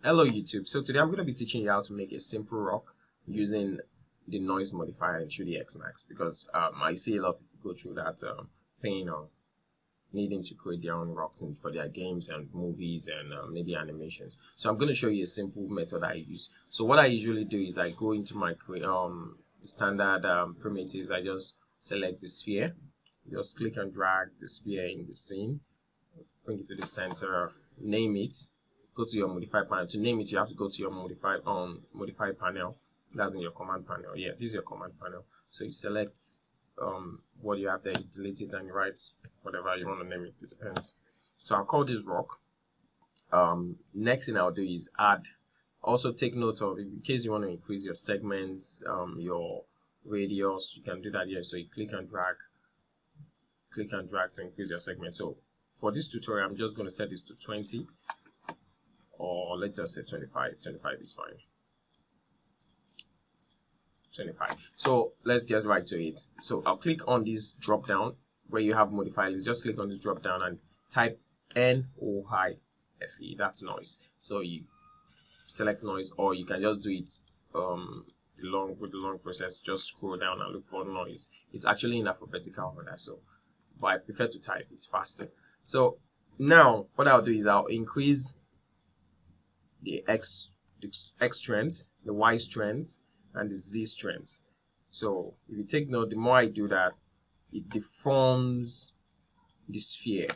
Hello YouTube. So today I'm going to be teaching you how to make a simple rock using the noise modifier in 3ds Max, because I see a lot of people go through that pain of needing to create their own rocks for their games and movies and maybe animations. So I'm going to show you a simple method I use. So what I usually do is I go into my standard primitives. I just select the sphere, just click and drag the sphere in the scene, bring it to the center, name it, go to your modify panel. To name it, you have to go to your modify panel. That's in your command panel. Yeah, this is your command panel. So you select what you have there, you delete it, and you write whatever you want to name it. It depends. So I'll call this rock. Next thing I'll do is add. Also take note of, in case you want to increase your segments, your radius, you can do that here. So you click and drag to increase your segment. So for this tutorial, I'm just going to set this to 20, or let's just say 25. 25 is fine. 25. So let's get right to it. So I'll click on this drop down where you have modify list. Just click on this drop down and type NOISE. That's noise. So you select noise, or you can just do it with the long process. Just scroll down and look for noise. It's actually in alphabetical order, so but I prefer to type, it's faster. So now what I'll do is I'll increase the X strengths, the Y strengths, and the Z strengths. So if you take note, the more I do that, it deforms the sphere.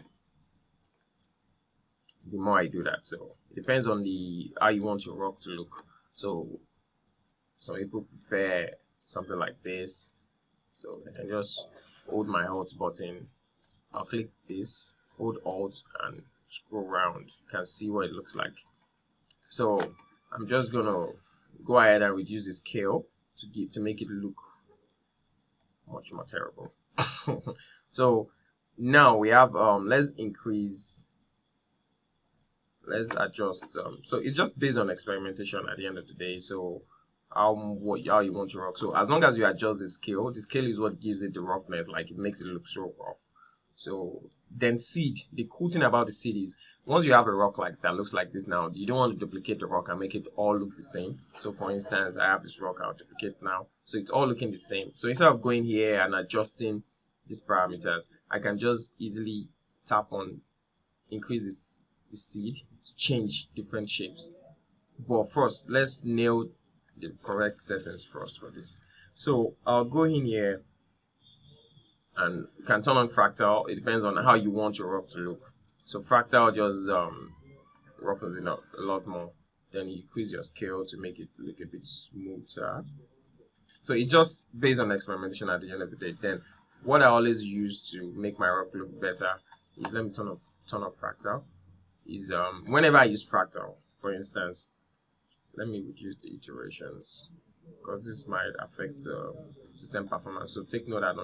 The more I do that, so it depends on how you want your rock to look. So some people prefer something like this. So I can just hold my Alt button. I'll click this, hold Alt, and scroll around. You can see what it looks like. So I'm just gonna go ahead and reduce the scale to make it look much more terrible. So now we have let's adjust. So it's just based on experimentation at the end of the day. So how you want your rock. So as long as you adjust the scale is what gives it the roughness, like it makes it look so rough. So then seed, the cool thing about the seed is once you have a rock like that looks like this now, you don't want to duplicate the rock and make it all look the same. So for instance, I have this rock, I'll duplicate now, so it's all looking the same. So instead of going here and adjusting these parameters, I can just easily tap on increase the seed to change different shapes. But first, let's nail the correct settings first for this. So I'll go in here and you can turn on fractal. It depends on how you want your rock to look. So fractal just roughens it up a lot more. Then you increase your scale to make it look a bit smoother. So it's just based on experimentation at the end of the day. Then what I always use to make my rock look better is, let me turn off fractal. Is whenever I use fractal, for instance, let me reduce the iterations because this might affect system performance. So take note of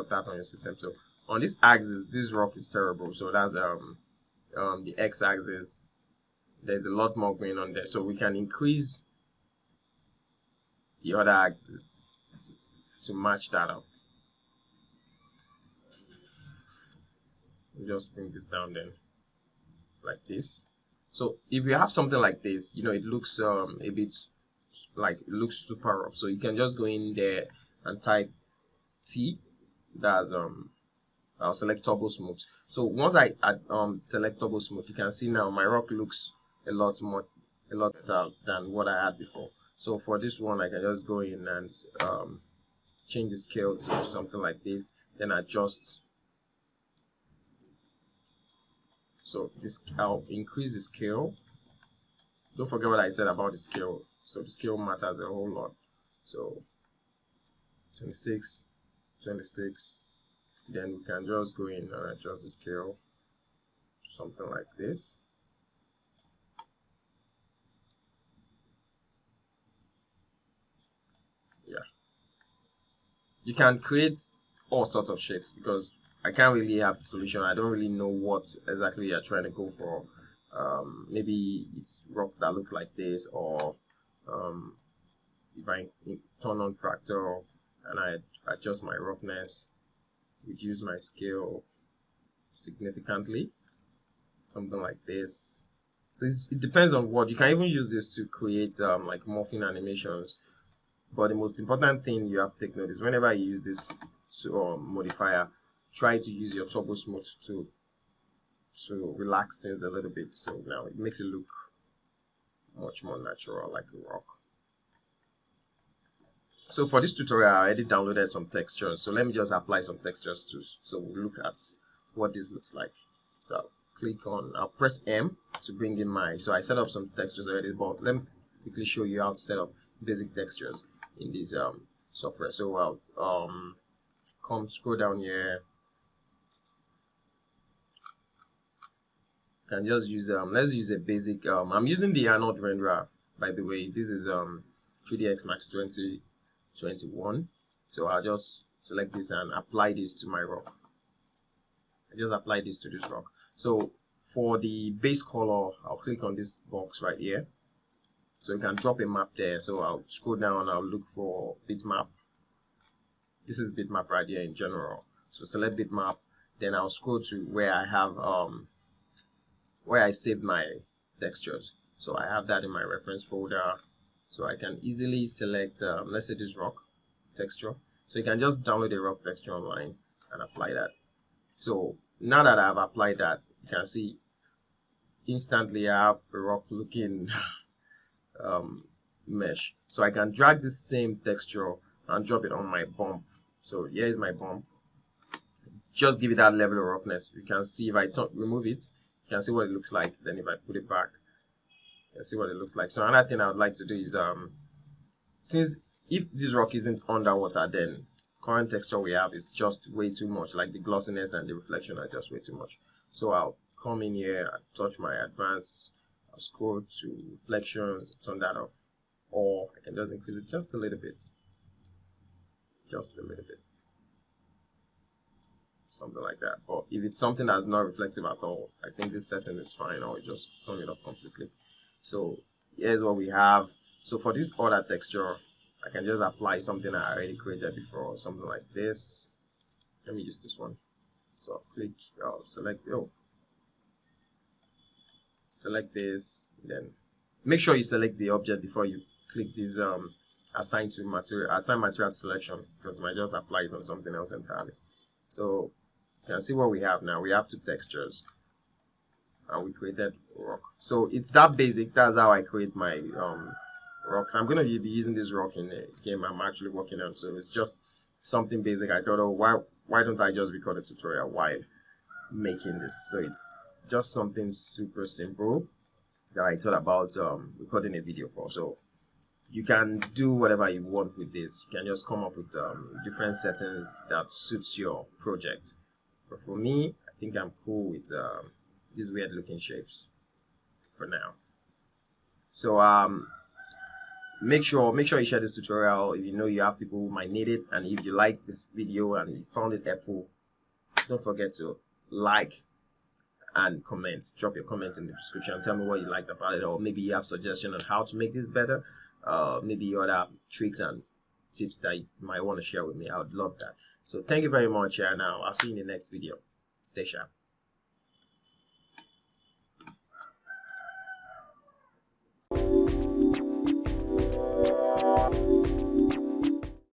that on your system. So on this axis, this rock is terrible. So that's the x-axis. There's a lot more going on there. So we can increase the other axis to match that up. We'll just bring this down then, like this. So if you have something like this, you know, it looks a bit like it looks super rough. So you can just go in there and type T. That's I'll select turbo smooth. So once I select turbo smooth, you can see now my rock looks a lot better than what I had before. So for this one, I can just go in and change the scale to something like this, then adjust. So this, I'll increase the scale. Don't forget what I said about the scale. So the scale matters a whole lot. So 26, 26. Then we can just go in and adjust the scale to something like this. Yeah. You can create all sorts of shapes because I can't really have the solution. I don't really know what exactly you're trying to go for. Maybe it's rocks that look like this, or if I turn on fractal and I adjust my roughness, reduce my scale significantly, something like this, So it depends on what. You can even use this to create like morphing animations. But the most important thing you have to take note is whenever you use this modifier, try to use your turbo smooth to relax things a little bit. So now it makes it look much more natural, like a rock. So for this tutorial, I already downloaded some textures. So let me just apply some textures too. So we'll look at what this looks like. So I'll press M to bring in so I set up some textures already, but let me quickly show you how to set up basic textures in this software. So I'll scroll down here. Can just use let's use a basic I'm using the Arnold renderer, by the way. This is 3ds Max 2021. So I'll just select this and apply this to my rock. I just apply this to this rock. So for the base color, I'll click on this box right here. So you can drop a map there. So I'll scroll down, I'll look for bitmap. This is bitmap right here in general. So select bitmap, then I'll scroll to where I have where I saved my textures. So I have that in my reference folder. So I can easily select let's say this rock texture. So you can just download a rock texture online and apply that. So now that I've applied that, you can see instantly I have a rock looking mesh. So I can drag this same texture and drop it on my bump. So here is my bump. Just give it that level of roughness. You can see if I remove it, you can see what it looks like. Then if I put it back, you can see what it looks like. So another thing I would like to do is since if this rock isn't underwater, then current texture we have is just way too much. Like the glossiness and the reflection are just way too much. So I'll come in here, touch my advanced, I'll scroll to reflections, turn that off, or I can just increase it just a little bit, something like that. But if it's something that's not reflective at all, I think this setting is fine, or just turn it off completely. So here's what we have. So for this other texture, I can just apply something I already created before, something like this. Let me use this one. So I'll click, I'll select then make sure you select the object before you click this assign material selection, because it might just apply it on something else entirely. So you can see what we have now. We have two textures and we created rock. So it's that basic. That's how I create my rocks. I'm going to be using this rock in a game I'm actually working on, so it's just something basic. I thought, oh, why don't I just record a tutorial while making this? So it's just something super simple that I thought about recording a video for. So you can do whatever you want with this. You can just come up with different settings that suits your project. But for me, I think I'm cool with these weird looking shapes for now. So make sure you share this tutorial if you know you have people who might need it, and if you like this video and you found it helpful, don't forget to like and comment. Drop your comments in the description. Tell me what you liked about it, or maybe you have suggestions on how to make this better. Maybe other tricks and tips that you might want to share with me. I would love that. So thank you very much, and I'll see you in the next video. Stay sharp.